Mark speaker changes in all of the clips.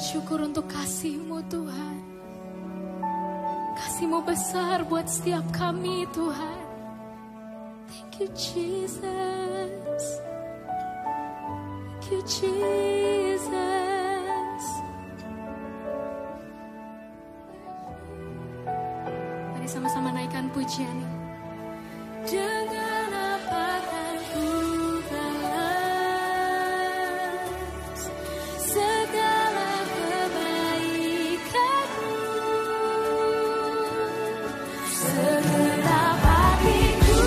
Speaker 1: bersyukur untuk kasih-Mu Tuhan. Kasih-Mu besar buat setiap kami Tuhan. Thank you Jesus. Thank you Jesus. Mari sama-sama naikkan pujian ini. Dengan apa kan ku balas segala kebaikan-Mu. Segenap hatiku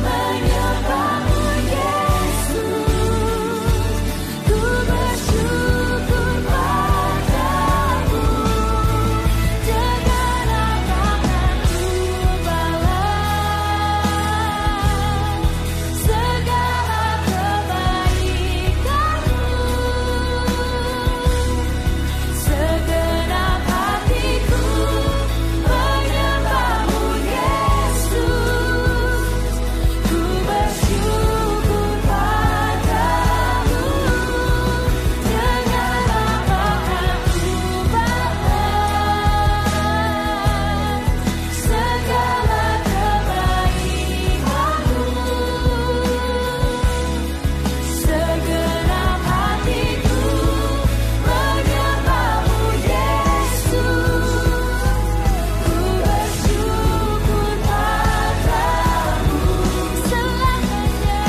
Speaker 1: menyembah-Mu Yesus. Ku bersyukur padamu. Dengan apa kan ku balas segala kebaikan-Mu. Segenap hatiku menyembah-Mu Yesus. Ku bersyukur padamu. Dengan apa kan ku balas segala kebaikan-Mu. Segenap hatiku menyembah-Mu Yesus. Ku bersyukur padamu selamanya,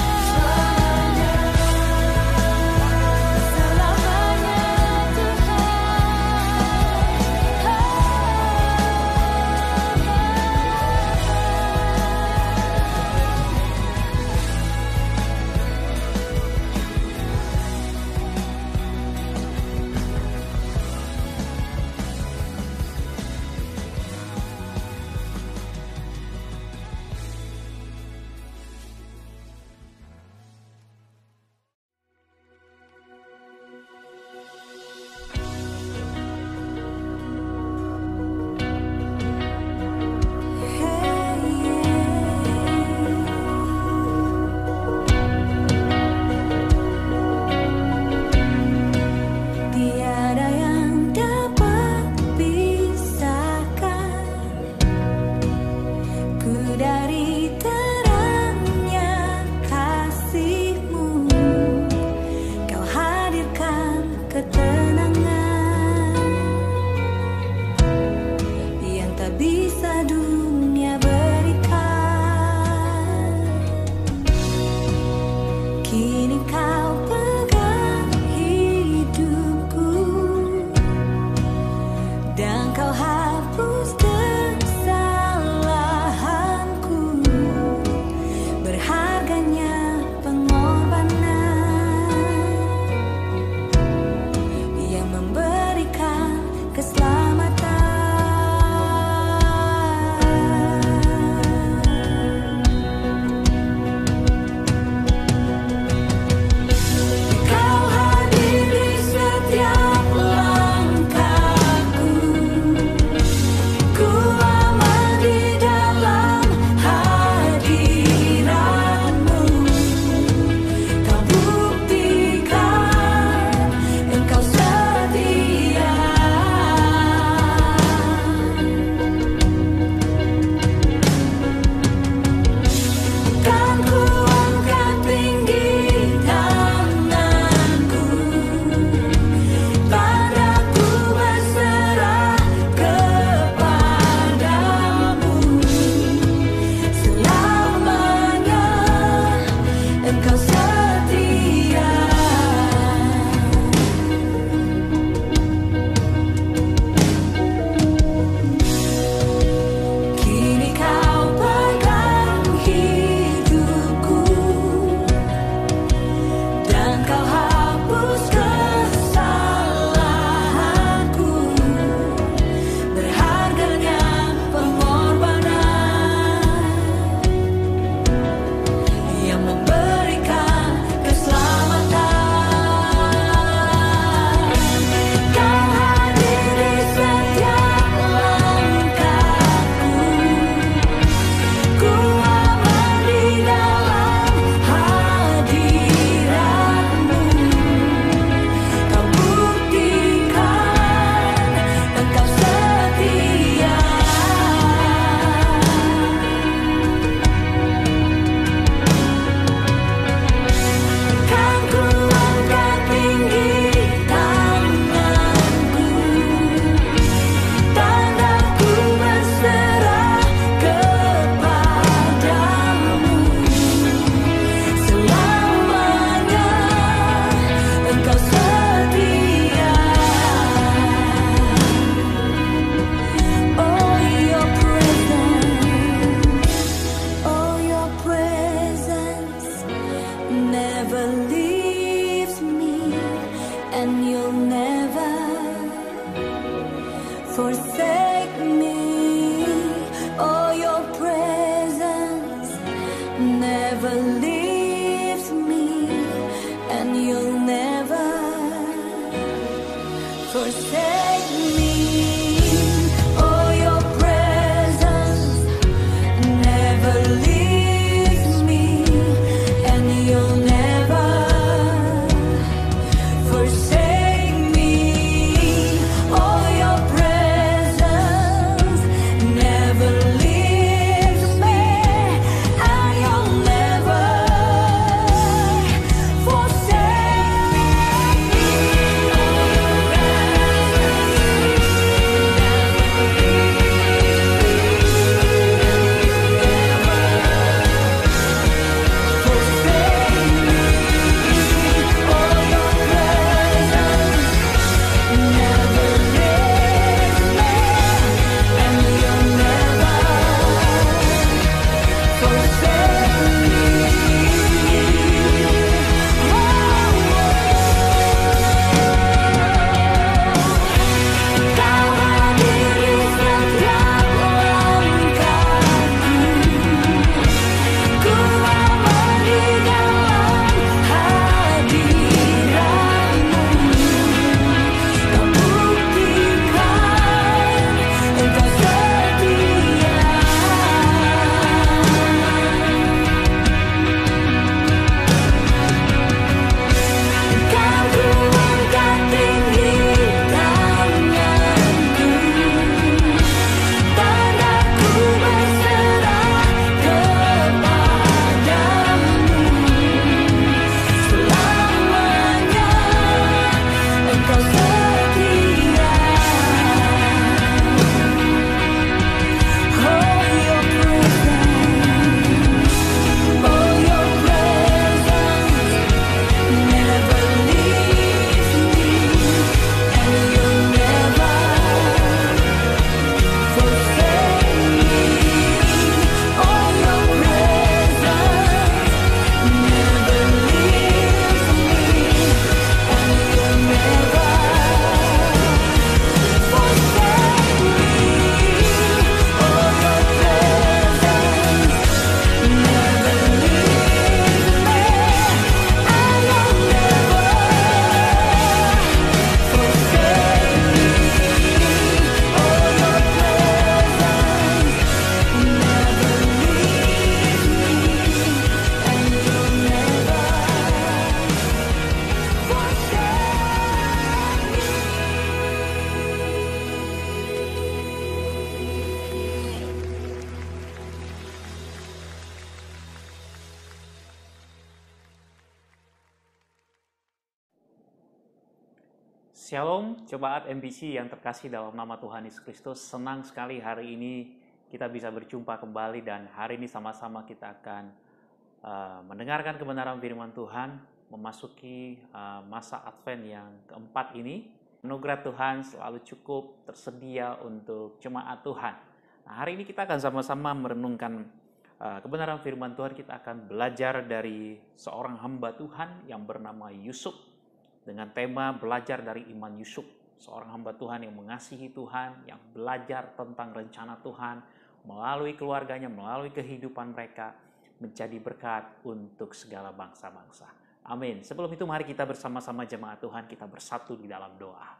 Speaker 1: tiada yang dapat pisahkan ku dari terangnya kasih-Mu. Kau hadirkan ketenangan yang tak bisa dunia berikan. Kini Kau pegang hidupku dan Kau hapus kesalahanku. Berharganya pengorbanan yang memberikan keselamatan. never leaves me, and you'll never forsake me. Oh, your presence never leaves me, and you'll never forsake me. Oh, your presence never leaves me, and you'll never forsake me. Oh, your presence never leaves me, and you'll never forsake me.
Speaker 2: Shalom, Jemaat MBC yang terkasih dalam nama Tuhan Yesus Kristus. Senang sekali hari ini kita bisa berjumpa kembali dan hari ini sama-sama kita akan mendengarkan kebenaran firman Tuhan, memasuki masa Advent yang keempat ini. Anugerah Tuhan selalu cukup tersedia untuk jemaat Tuhan. Nah, hari ini kita akan sama-sama merenungkan kebenaran firman Tuhan. Kita akan belajar dari seorang hamba Tuhan yang bernama Yusuf, dengan tema belajar dari iman Yusuf, seorang hamba Tuhan yang mengasihi Tuhan, yang belajar tentang rencana Tuhan melalui keluarganya, melalui kehidupan mereka, menjadi berkat untuk segala bangsa-bangsa. Amin. Sebelum itu mari kita bersama-sama jemaat Tuhan, kita bersatu di dalam doa.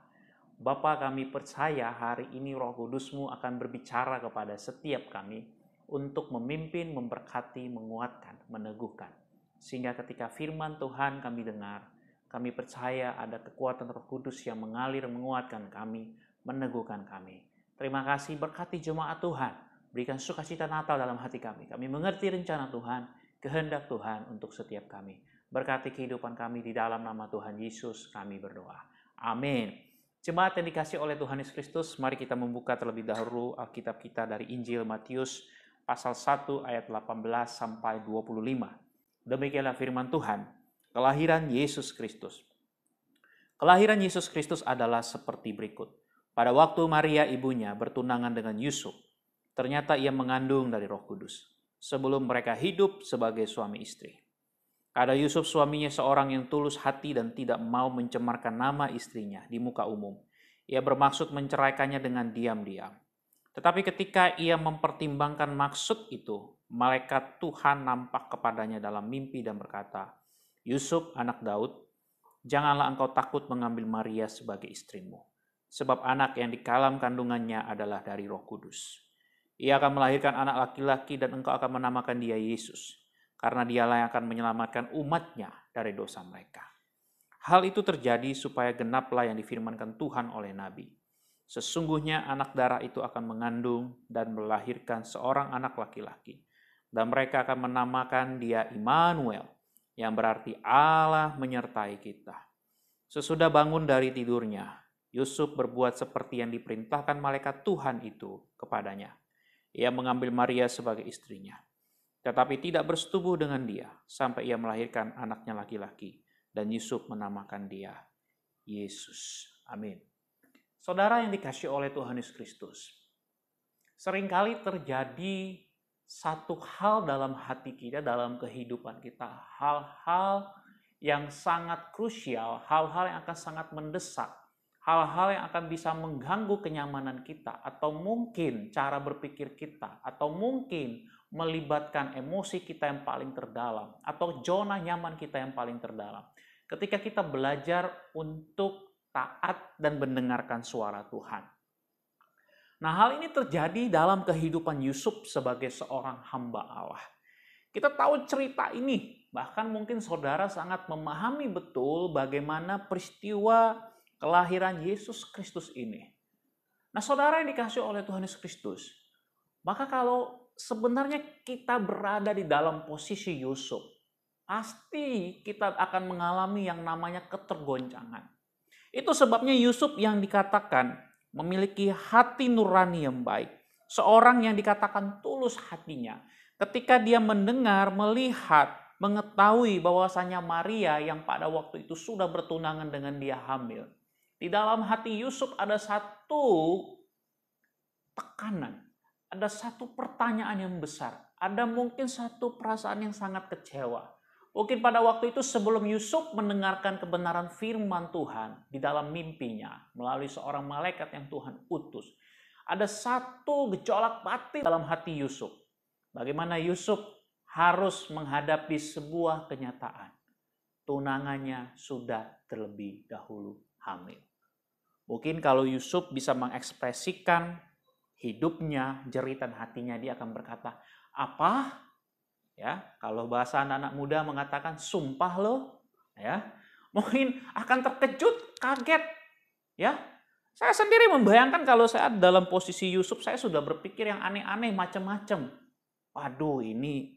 Speaker 2: Bapa, kami percaya hari ini Roh Kudus-Mu akan berbicara kepada setiap kami untuk memimpin, memberkati, menguatkan, meneguhkan. Sehingga ketika firman Tuhan kami dengar, kami percaya ada kekuatan Roh Kudus yang mengalir, menguatkan kami, meneguhkan kami. Terima kasih, berkati jemaat Tuhan. Berikan sukacita Natal dalam hati kami. Kami mengerti rencana Tuhan, kehendak Tuhan untuk setiap kami. Berkati kehidupan kami di dalam nama Tuhan Yesus, kami berdoa. Amin. Jemaat yang dikasih oleh Tuhan Yesus Kristus, mari kita membuka terlebih dahulu Alkitab kita dari Injil Matius pasal 1 ayat 18 sampai 25. Demikianlah firman Tuhan. Kelahiran Yesus Kristus. Kelahiran Yesus Kristus adalah seperti berikut. Pada waktu Maria ibunya bertunangan dengan Yusuf, ternyata ia mengandung dari Roh Kudus sebelum mereka hidup sebagai suami istri. Ada Yusuf suaminya seorang yang tulus hati dan tidak mau mencemarkan nama istrinya di muka umum. Ia bermaksud menceraikannya dengan diam-diam. Tetapi ketika ia mempertimbangkan maksud itu, malaikat Tuhan nampak kepadanya dalam mimpi dan berkata, Yusuf anak Daud, janganlah engkau takut mengambil Maria sebagai istrimu, sebab anak yang di dalam kandungannya adalah dari Roh Kudus. Ia akan melahirkan anak laki-laki dan engkau akan menamakan dia Yesus, karena dialah yang akan menyelamatkan umatnya dari dosa mereka. Hal itu terjadi supaya genaplah yang difirmankan Tuhan oleh Nabi. Sesungguhnya anak darah itu akan mengandung dan melahirkan seorang anak laki-laki. Dan mereka akan menamakan dia Immanuel, yang berarti Allah menyertai kita. Sesudah bangun dari tidurnya, Yusuf berbuat seperti yang diperintahkan malaikat Tuhan itu kepadanya. Ia mengambil Maria sebagai istrinya, tetapi tidak bersetubuh dengan dia sampai ia melahirkan anaknya laki-laki, dan Yusuf menamakan dia Yesus. Amin. Saudara yang dikasihi oleh Tuhan Yesus Kristus, seringkali terjadi satu hal dalam hati kita, dalam kehidupan kita, hal-hal yang sangat krusial, hal-hal yang akan sangat mendesak, hal-hal yang akan bisa mengganggu kenyamanan kita, atau mungkin cara berpikir kita, atau mungkin melibatkan emosi kita yang paling terdalam, atau zona nyaman kita yang paling terdalam. Ketika kita belajar untuk taat dan mendengarkan suara Tuhan. Nah, hal ini terjadi dalam kehidupan Yusuf sebagai seorang hamba Allah. Kita tahu cerita ini, bahkan mungkin saudara sangat memahami betul bagaimana peristiwa kelahiran Yesus Kristus ini. Nah, saudara yang dikasihi oleh Tuhan Yesus Kristus, maka kalau sebenarnya kita berada di dalam posisi Yusuf, pasti kita akan mengalami yang namanya ketergoncangan. Itu sebabnya Yusuf yang dikatakan memiliki hati nurani yang baik. Seorang yang dikatakan tulus hatinya. Ketika dia mendengar, melihat, mengetahui bahwasanya Maria yang pada waktu itu sudah bertunangan dengan dia hamil. Di dalam hati Yusuf ada satu tekanan. Ada satu pertanyaan yang besar. Ada mungkin satu perasaan yang sangat kecewa. Mungkin pada waktu itu sebelum Yusuf mendengarkan kebenaran firman Tuhan di dalam mimpinya melalui seorang malaikat yang Tuhan utus. Ada satu gejolak batin dalam hati Yusuf. Bagaimana Yusuf harus menghadapi sebuah kenyataan. Tunangannya sudah terlebih dahulu hamil. Mungkin kalau Yusuf bisa mengekspresikan hidupnya, jeritan hatinya, dia akan berkata, apa? Ya, kalau bahasa anak-anak muda mengatakan sumpah loh, ya. Mungkin akan terkejut, kaget, ya. Saya sendiri membayangkan kalau saya dalam posisi Yusuf, saya sudah berpikir yang aneh-aneh macam-macam. Waduh, ini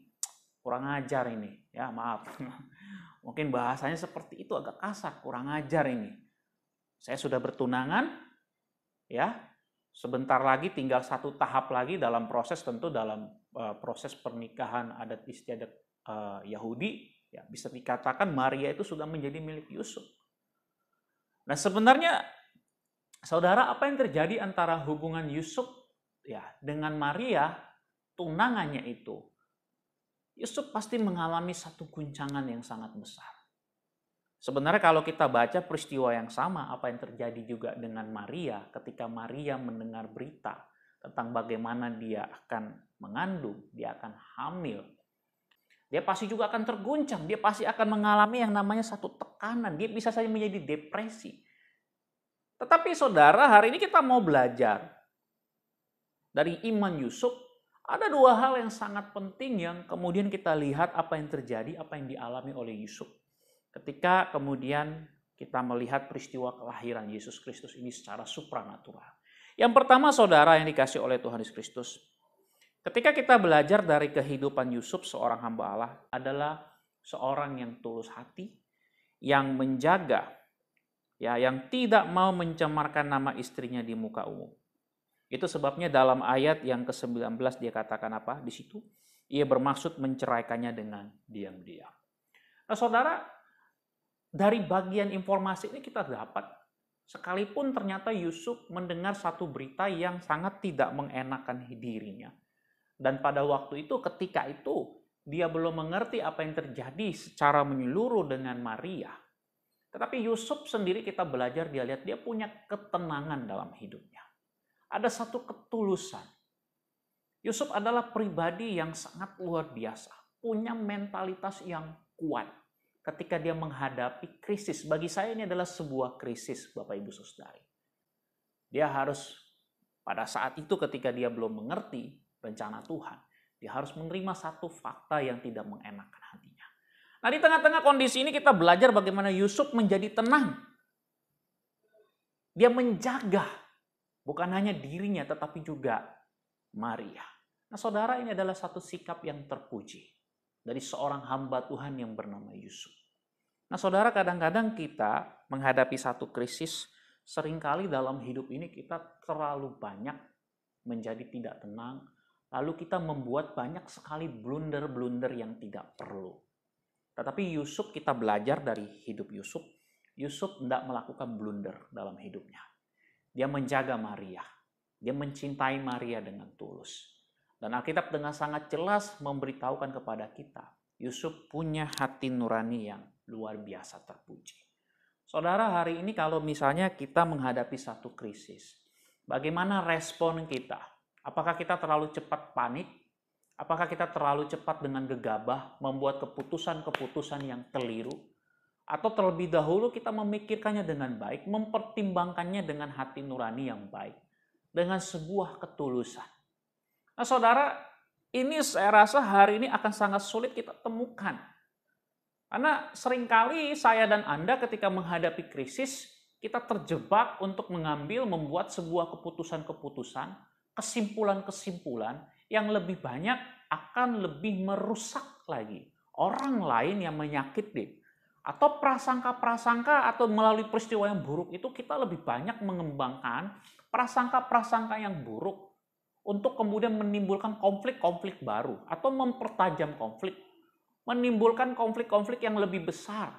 Speaker 2: kurang ajar ini, ya, maaf. Mungkin bahasanya seperti itu, agak kasar, kurang ajar ini. Saya sudah bertunangan, ya. Sebentar lagi tinggal satu tahap lagi dalam proses, tentu dalam proses pernikahan adat istiadat Yahudi, ya, bisa dikatakan Maria itu sudah menjadi milik Yusuf. Nah, sebenarnya saudara, apa yang terjadi antara hubungan Yusuf ya dengan Maria, tunangannya itu? Yusuf pasti mengalami satu guncangan yang sangat besar. Sebenarnya kalau kita baca peristiwa yang sama, apa yang terjadi juga dengan Maria ketika Maria mendengar berita tentang bagaimana dia akan mengandung, dia akan hamil. Dia pasti juga akan terguncang, dia pasti akan mengalami yang namanya satu tekanan, dia bisa saja menjadi depresi. Tetapi saudara, hari ini kita mau belajar dari iman Yusuf, ada dua hal yang sangat penting yang kemudian kita lihat apa yang terjadi, apa yang dialami oleh Yusuf. Ketika kemudian kita melihat peristiwa kelahiran Yesus Kristus ini secara supranatural. Yang pertama saudara yang dikasih oleh Tuhan Yesus Kristus. Ketika kita belajar dari kehidupan Yusuf seorang hamba Allah adalah seorang yang tulus hati, yang menjaga, ya, yang tidak mau mencemarkan nama istrinya di muka umum. Itu sebabnya dalam ayat yang ke-19 dia katakan apa di situ? Ia bermaksud menceraikannya dengan diam-diam. Nah saudara, dari bagian informasi ini kita dapat, sekalipun ternyata Yusuf mendengar satu berita yang sangat tidak mengenakan dirinya. Dan pada waktu itu, ketika itu, dia belum mengerti apa yang terjadi secara menyeluruh dengan Maria. Tetapi Yusuf sendiri kita belajar, dia lihat dia punya ketenangan dalam hidupnya. Ada satu ketulusan. Yusuf adalah pribadi yang sangat luar biasa, punya mentalitas yang kuat ketika dia menghadapi krisis. Bagi saya ini adalah sebuah krisis, Bapak Ibu Saudari. Dia harus pada saat itu ketika dia belum mengerti rencana Tuhan, dia harus menerima satu fakta yang tidak mengenakan hatinya. Nah, di tengah-tengah kondisi ini kita belajar bagaimana Yusuf menjadi tenang. Dia menjaga bukan hanya dirinya tetapi juga Maria. Nah, saudara, ini adalah satu sikap yang terpuji dari seorang hamba Tuhan yang bernama Yusuf. Nah, saudara, kadang-kadang kita menghadapi satu krisis, seringkali dalam hidup ini kita terlalu banyak menjadi tidak tenang, lalu kita membuat banyak sekali blunder-blunder yang tidak perlu. Tetapi Yusuf, kita belajar dari hidup Yusuf, Yusuf tidak melakukan blunder dalam hidupnya. Dia menjaga Maria, dia mencintai Maria dengan tulus. Dan Alkitab dengan sangat jelas memberitahukan kepada kita, Yusuf punya hati nurani yang luar biasa terpuji. Saudara, hari ini kalau misalnya kita menghadapi satu krisis, bagaimana respon kita? Apakah kita terlalu cepat panik? Apakah kita terlalu cepat dengan gegabah membuat keputusan-keputusan yang keliru? Atau terlebih dahulu kita memikirkannya dengan baik, mempertimbangkannya dengan hati nurani yang baik, dengan sebuah ketulusan. Nah, saudara, ini saya rasa hari ini akan sangat sulit kita temukan. Karena seringkali saya dan Anda ketika menghadapi krisis, kita terjebak untuk membuat sebuah keputusan-keputusan, kesimpulan-kesimpulan yang lebih banyak akan lebih merusak lagi orang lain yang menyakiti. Atau prasangka-prasangka atau melalui peristiwa yang buruk itu kita lebih banyak mengembangkan prasangka-prasangka yang buruk untuk kemudian menimbulkan konflik-konflik baru atau mempertajam konflik, menimbulkan konflik-konflik yang lebih besar.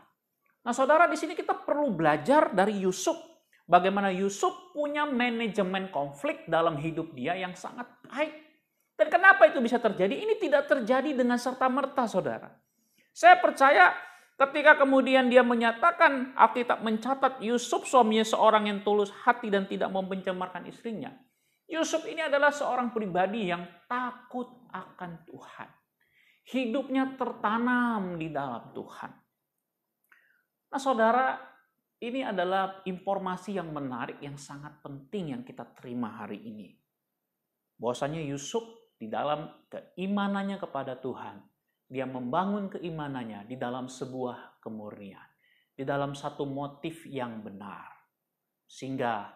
Speaker 2: Nah, saudara, di sini kita perlu belajar dari Yusuf. Bagaimana Yusuf punya manajemen konflik dalam hidup dia yang sangat baik. Dan kenapa itu bisa terjadi? Ini tidak terjadi dengan serta-merta, saudara. Saya percaya ketika kemudian dia menyatakan, Alkitab mencatat Yusuf suaminya seorang yang tulus hati dan tidak mau mencemarkan istrinya. Yusuf ini adalah seorang pribadi yang takut akan Tuhan. Hidupnya tertanam di dalam Tuhan. Nah, saudara, ini adalah informasi yang menarik, yang sangat penting yang kita terima hari ini. Bahwasanya Yusuf di dalam keimanannya kepada Tuhan, dia membangun keimanannya di dalam sebuah kemurnian, di dalam satu motif yang benar. Sehingga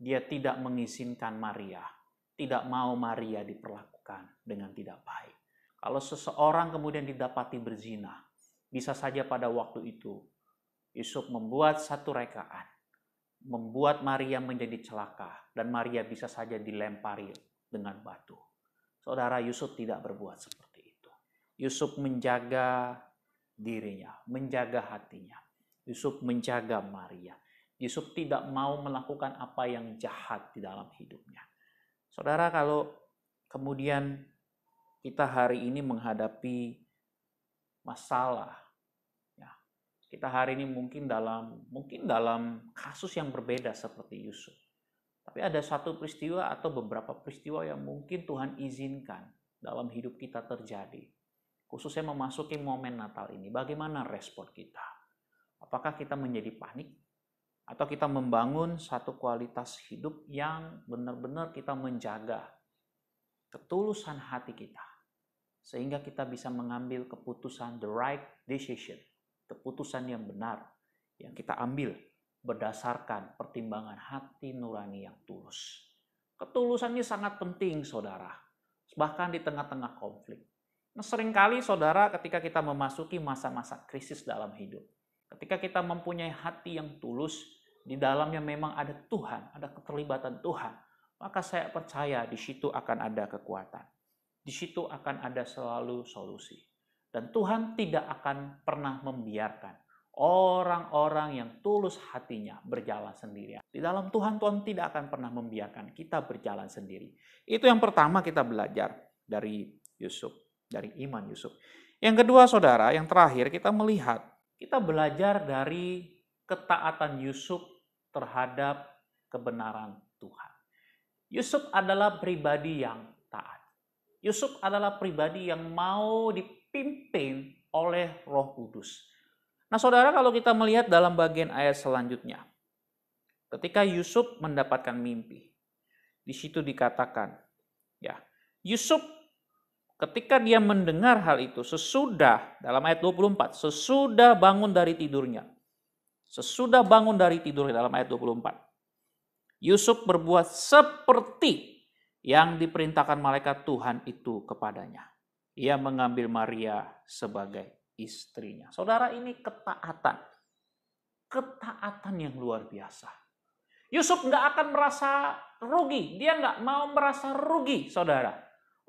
Speaker 2: dia tidak mengizinkan Maria, tidak mau Maria diperlakukan dengan tidak baik. Kalau seseorang kemudian didapati berzina, bisa saja pada waktu itu Yusuf membuat satu rekaan, membuat Maria menjadi celaka, dan Maria bisa saja dilempari dengan batu. Saudara, Yusuf tidak berbuat seperti itu. Yusuf menjaga dirinya, menjaga hatinya. Yusuf menjaga Maria. Yusuf tidak mau melakukan apa yang jahat di dalam hidupnya. Saudara, kalau kemudian kita hari ini menghadapi masalah, ya, kita hari ini mungkin dalam kasus yang berbeda seperti Yusuf. Tapi ada satu peristiwa atau beberapa peristiwa yang mungkin Tuhan izinkan dalam hidup kita terjadi. Khususnya memasuki momen Natal ini. Bagaimana respon kita? Apakah kita menjadi panik? Atau kita membangun satu kualitas hidup yang benar-benar kita menjaga ketulusan hati kita. Sehingga kita bisa mengambil keputusan, the right decision. Keputusan yang benar yang kita ambil berdasarkan pertimbangan hati nurani yang tulus. Ketulusan ini sangat penting, saudara. Bahkan di tengah-tengah konflik. Nah, seringkali, saudara, ketika kita memasuki masa-masa krisis dalam hidup, ketika kita mempunyai hati yang tulus, di dalamnya memang ada Tuhan, ada keterlibatan Tuhan, maka saya percaya di situ akan ada kekuatan. Di situ akan ada selalu solusi. Dan Tuhan tidak akan pernah membiarkan orang-orang yang tulus hatinya berjalan sendirian. Di dalam Tuhan, Tuhan tidak akan pernah membiarkan kita berjalan sendiri. Itu yang pertama kita belajar dari Yusuf. dari iman Yusuf. Yang kedua, saudara, yang terakhir kita melihat, kita belajar dari ketaatan Yusuf terhadap kebenaran Tuhan. Yusuf adalah pribadi yang taat. Yusuf adalah pribadi yang mau dipimpin oleh Roh Kudus. Nah, saudara, kalau kita melihat dalam bagian ayat selanjutnya, ketika Yusuf mendapatkan mimpi, di situ dikatakan, ya, Yusuf ketika dia mendengar hal itu, sesudah, dalam ayat 24, sesudah bangun dari tidurnya. Sesudah bangun dari tidurnya dalam ayat 24. Yusuf berbuat seperti yang diperintahkan malaikat Tuhan itu kepadanya. Ia mengambil Maria sebagai istrinya. Saudara, ini ketaatan. Ketaatan yang luar biasa. Yusuf nggak akan merasa rugi. Dia nggak mau merasa rugi, saudara,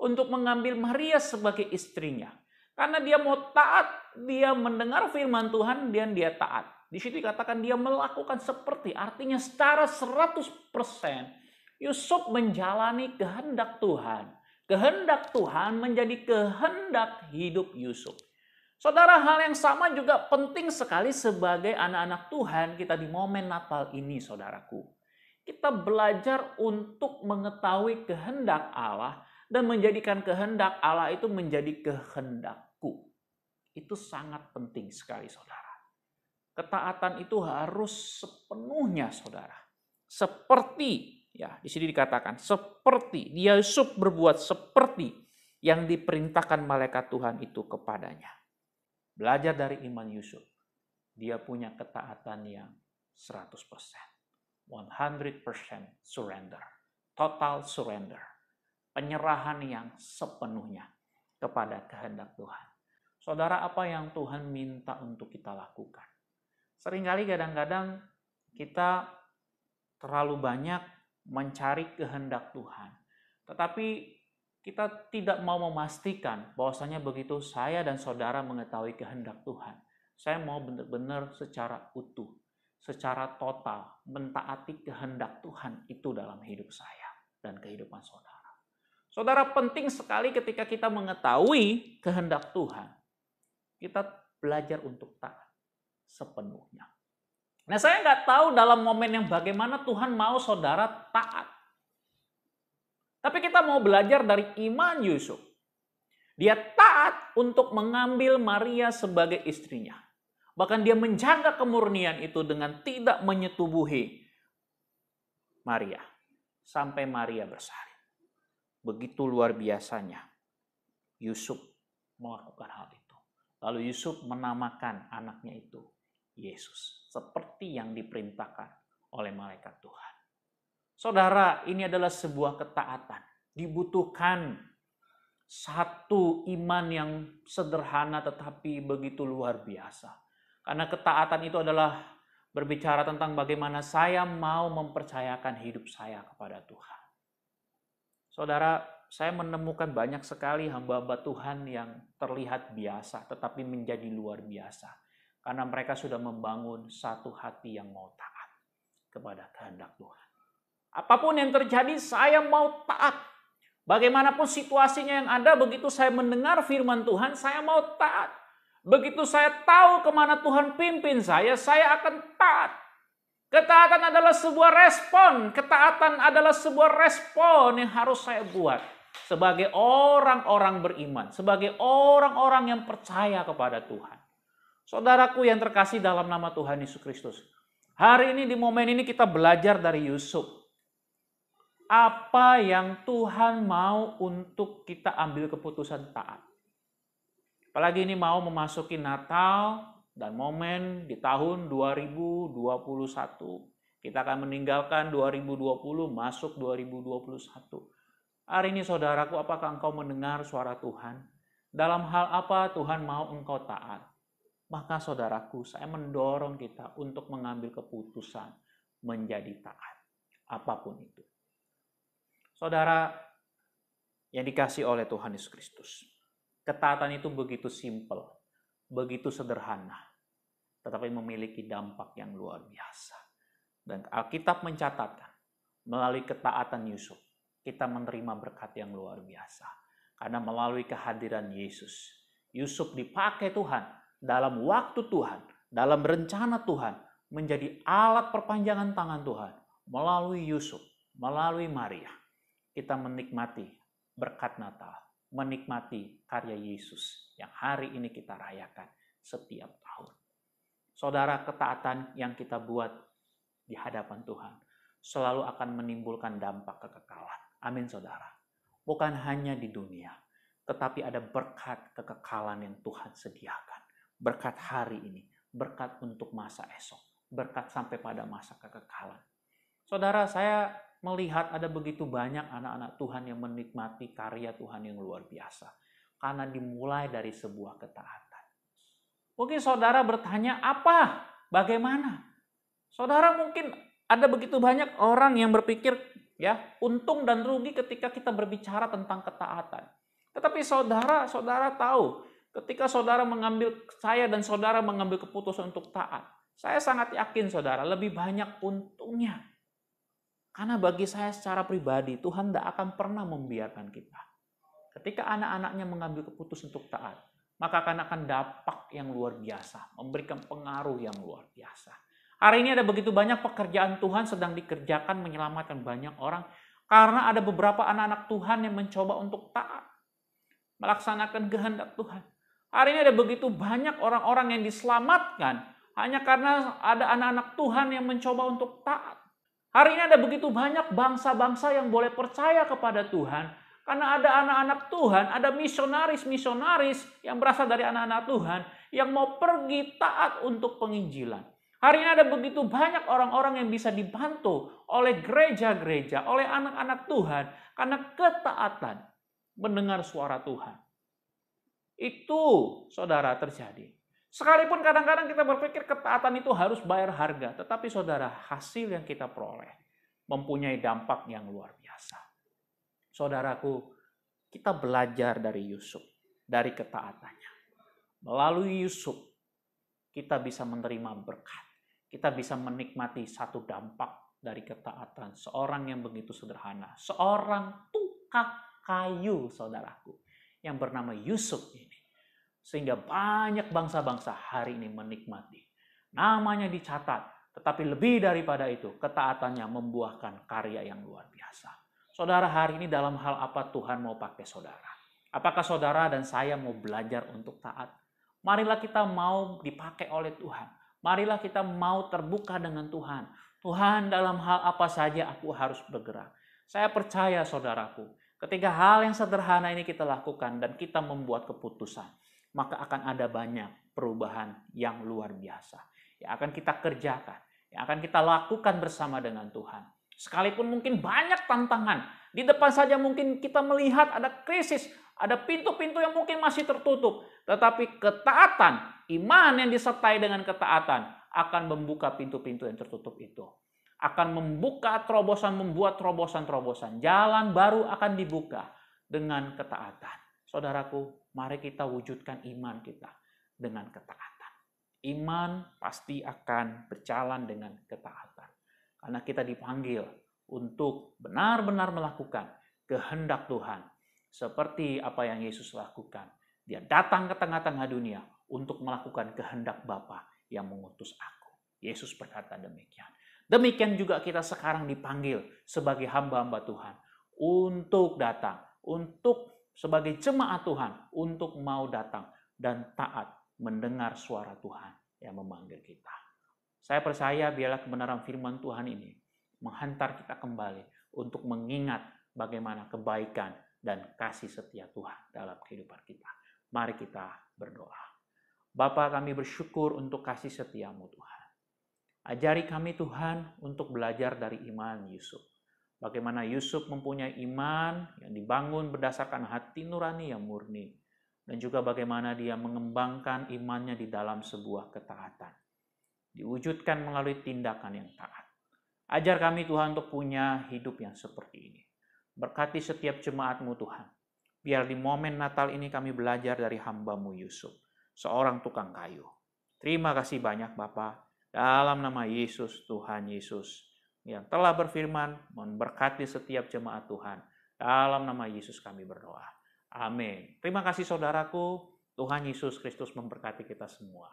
Speaker 2: untuk mengambil Maria sebagai istrinya. Karena dia mau taat, dia mendengar firman Tuhan dan dia taat. Di situ dikatakan dia melakukan seperti, artinya secara 100% Yusuf menjalani kehendak Tuhan. Kehendak Tuhan menjadi kehendak hidup Yusuf. Saudara, hal yang sama juga penting sekali sebagai anak-anak Tuhan kita di momen Natal ini, saudaraku. Kita belajar untuk mengetahui kehendak Allah dan menjadikan kehendak Allah itu menjadi kehendakku. Itu sangat penting sekali, saudara. Ketaatan itu harus sepenuhnya, saudara. Seperti, ya, di sini dikatakan seperti Yusuf berbuat seperti yang diperintahkan malaikat Tuhan itu kepadanya. Belajar dari iman Yusuf. Dia punya ketaatan yang 100%. 100% surrender. Total surrender. Penyerahan yang sepenuhnya kepada kehendak Tuhan. Saudara, apa yang Tuhan minta untuk kita lakukan? Seringkali kadang-kadang kita terlalu banyak mencari kehendak Tuhan. Tetapi kita tidak mau memastikan bahwasanya begitu saya dan saudara mengetahui kehendak Tuhan, saya mau benar-benar secara utuh, secara total mentaati kehendak Tuhan itu dalam hidup saya dan kehidupan saudara. Saudara, penting sekali ketika kita mengetahui kehendak Tuhan, kita belajar untuk taat sepenuhnya. Nah, saya nggak tahu dalam momen yang bagaimana Tuhan mau saudara taat. Tapi kita mau belajar dari iman Yusuf. Dia taat untuk mengambil Maria sebagai istrinya. Bahkan dia menjaga kemurnian itu dengan tidak menyetubuhi Maria. Sampai Maria bersalin. Begitu luar biasanya Yusuf melakukan hal itu. Lalu Yusuf menamakan anaknya itu Yesus. Seperti yang diperintahkan oleh malaikat Tuhan. Saudara, ini adalah sebuah ketaatan. Dibutuhkan satu iman yang sederhana tetapi begitu luar biasa. Karena ketaatan itu adalah berbicara tentang bagaimana saya mau mempercayakan hidup saya kepada Tuhan. Saudara, saya menemukan banyak sekali hamba-hamba Tuhan yang terlihat biasa tetapi menjadi luar biasa. Karena mereka sudah membangun satu hati yang mau taat kepada kehendak Tuhan. Apapun yang terjadi, saya mau taat. Bagaimanapun situasinya yang ada, begitu saya mendengar firman Tuhan, saya mau taat. Begitu saya tahu kemana Tuhan pimpin saya akan taat. Ketaatan adalah sebuah respon. Ketaatan adalah sebuah respon yang harus saya buat. Sebagai orang-orang beriman. Sebagai orang-orang yang percaya kepada Tuhan. Saudaraku yang terkasih dalam nama Tuhan Yesus Kristus. Hari ini di momen ini kita belajar dari Yusuf. Apa yang Tuhan mau untuk kita ambil keputusan taat. Apalagi ini mau memasuki Natal dan momen di tahun 2021. Kita akan meninggalkan 2020 masuk 2021. Hari ini saudaraku, apakah engkau mendengar suara Tuhan? Dalam hal apa Tuhan mau engkau taat? Maka saudaraku, saya mendorong kita untuk mengambil keputusan menjadi taat. Apapun itu. Saudara yang dikasih oleh Tuhan Yesus Kristus. Ketaatan itu begitu simpel, begitu sederhana, tetapi memiliki dampak yang luar biasa. Dan Alkitab mencatatkan, melalui ketaatan Yusuf, kita menerima berkat yang luar biasa. Karena melalui kehadiran Yesus, Yusuf dipakai Tuhan dalam waktu Tuhan, dalam rencana Tuhan, menjadi alat perpanjangan tangan Tuhan. Melalui Yusuf, melalui Maria, kita menikmati berkat Natal, menikmati karya Yesus yang hari ini kita rayakan setiap tahun. Saudara, ketaatan yang kita buat di hadapan Tuhan selalu akan menimbulkan dampak kekekalan. Amin, saudara. Bukan hanya di dunia, tetapi ada berkat kekekalan yang Tuhan sediakan. Berkat hari ini, berkat untuk masa esok, berkat sampai pada masa kekekalan. Saudara, saya melihat ada begitu banyak anak-anak Tuhan yang menikmati karya Tuhan yang luar biasa. Karena dimulai dari sebuah ketaatan. Mungkin saudara bertanya, apa? Bagaimana? Saudara, mungkin ada begitu banyak orang yang berpikir ya untung dan rugi ketika kita berbicara tentang ketaatan. Tetapi saudara tahu, ketika saudara mengambil, saya dan saudara mengambil keputusan untuk taat, saya sangat yakin saudara lebih banyak untungnya. Karena bagi saya secara pribadi, Tuhan tidak akan pernah membiarkan kita. Ketika anak-anaknya mengambil keputusan untuk taat, maka akan dampak yang luar biasa, memberikan pengaruh yang luar biasa. Hari ini ada begitu banyak pekerjaan Tuhan sedang dikerjakan menyelamatkan banyak orang, karena ada beberapa anak-anak Tuhan yang mencoba untuk taat, melaksanakan kehendak Tuhan. Hari ini ada begitu banyak orang-orang yang diselamatkan hanya karena ada anak-anak Tuhan yang mencoba untuk taat. Hari ini ada begitu banyak bangsa-bangsa yang boleh percaya kepada Tuhan, karena ada anak-anak Tuhan, ada misionaris-misionaris yang berasal dari anak-anak Tuhan yang mau pergi taat untuk penginjilan. Hari ini ada begitu banyak orang-orang yang bisa dibantu oleh gereja-gereja, oleh anak-anak Tuhan karena ketaatan mendengar suara Tuhan. Itu saudara terjadi. Sekalipun kadang-kadang kita berpikir ketaatan itu harus bayar harga, tetapi saudara, hasil yang kita peroleh mempunyai dampak yang luar biasa. Saudaraku, kita belajar dari Yusuf, dari ketaatannya. Melalui Yusuf, kita bisa menerima berkat. Kita bisa menikmati satu dampak dari ketaatan seorang yang begitu sederhana. Seorang tukang kayu, saudaraku, yang bernama Yusuf ini. Sehingga banyak bangsa-bangsa hari ini menikmati. Namanya dicatat, tetapi lebih daripada itu, ketaatannya membuahkan karya yang luar biasa. Saudara, hari ini dalam hal apa Tuhan mau pakai saudara? Apakah saudara dan saya mau belajar untuk taat? Marilah kita mau dipakai oleh Tuhan. Marilah kita mau terbuka dengan Tuhan. Tuhan, dalam hal apa saja aku harus bergerak. Saya percaya saudaraku, ketika hal yang sederhana ini kita lakukan dan kita membuat keputusan, maka akan ada banyak perubahan yang luar biasa. Yang akan kita kerjakan, yang akan kita lakukan bersama dengan Tuhan. Sekalipun mungkin banyak tantangan, di depan saja mungkin kita melihat ada krisis, ada pintu-pintu yang mungkin masih tertutup. Tetapi ketaatan, iman yang disertai dengan ketaatan akan membuka pintu-pintu yang tertutup itu. Akan membuka terobosan, membuat terobosan-terobosan. Jalan baru akan dibuka dengan ketaatan. Saudaraku, mari kita wujudkan iman kita dengan ketaatan. Iman pasti akan berjalan dengan ketaatan. Karena kita dipanggil untuk benar-benar melakukan kehendak Tuhan. Seperti apa yang Yesus lakukan. Dia datang ke tengah-tengah dunia untuk melakukan kehendak Bapa yang mengutus aku. Yesus berkata demikian. Demikian juga kita sekarang dipanggil sebagai hamba-hamba Tuhan. Untuk datang. Untuk sebagai jemaat Tuhan. Untuk mau datang dan taat mendengar suara Tuhan yang memanggil kita. Saya percaya biarlah kebenaran firman Tuhan ini menghantar kita kembali untuk mengingat bagaimana kebaikan dan kasih setia Tuhan dalam kehidupan kita. Mari kita berdoa. Bapa, kami bersyukur untuk kasih setiamu Tuhan. Ajari kami Tuhan untuk belajar dari iman Yusuf. Bagaimana Yusuf mempunyai iman yang dibangun berdasarkan hati nurani yang murni. Dan juga bagaimana dia mengembangkan imannya di dalam sebuah ketaatan. Diwujudkan melalui tindakan yang taat. Ajar kami Tuhan untuk punya hidup yang seperti ini. Berkati setiap jemaat-Mu Tuhan. Biar di momen Natal ini kami belajar dari hamba-Mu Yusuf. Seorang tukang kayu. Terima kasih banyak Bapa. Dalam nama Yesus, Tuhan Yesus. Yang telah berfirman, memberkati setiap jemaat Tuhan. Dalam nama Yesus kami berdoa. Amin. Terima kasih saudaraku. Tuhan Yesus Kristus memberkati kita semua.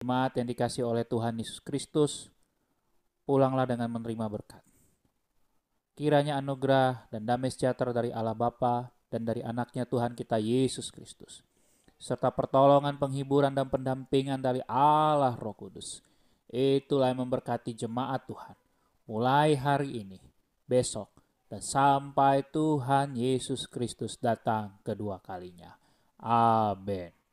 Speaker 3: Jemaat yang dikasihi oleh Tuhan Yesus Kristus, pulanglah dengan menerima berkat. Kiranya anugerah dan damai sejahtera dari Allah Bapa dan dari anaknya Tuhan kita Yesus Kristus, serta pertolongan, penghiburan, dan pendampingan dari Allah Roh Kudus, itulah yang memberkati jemaat Tuhan, mulai hari ini, besok, dan sampai Tuhan Yesus Kristus datang kedua kalinya. Amin.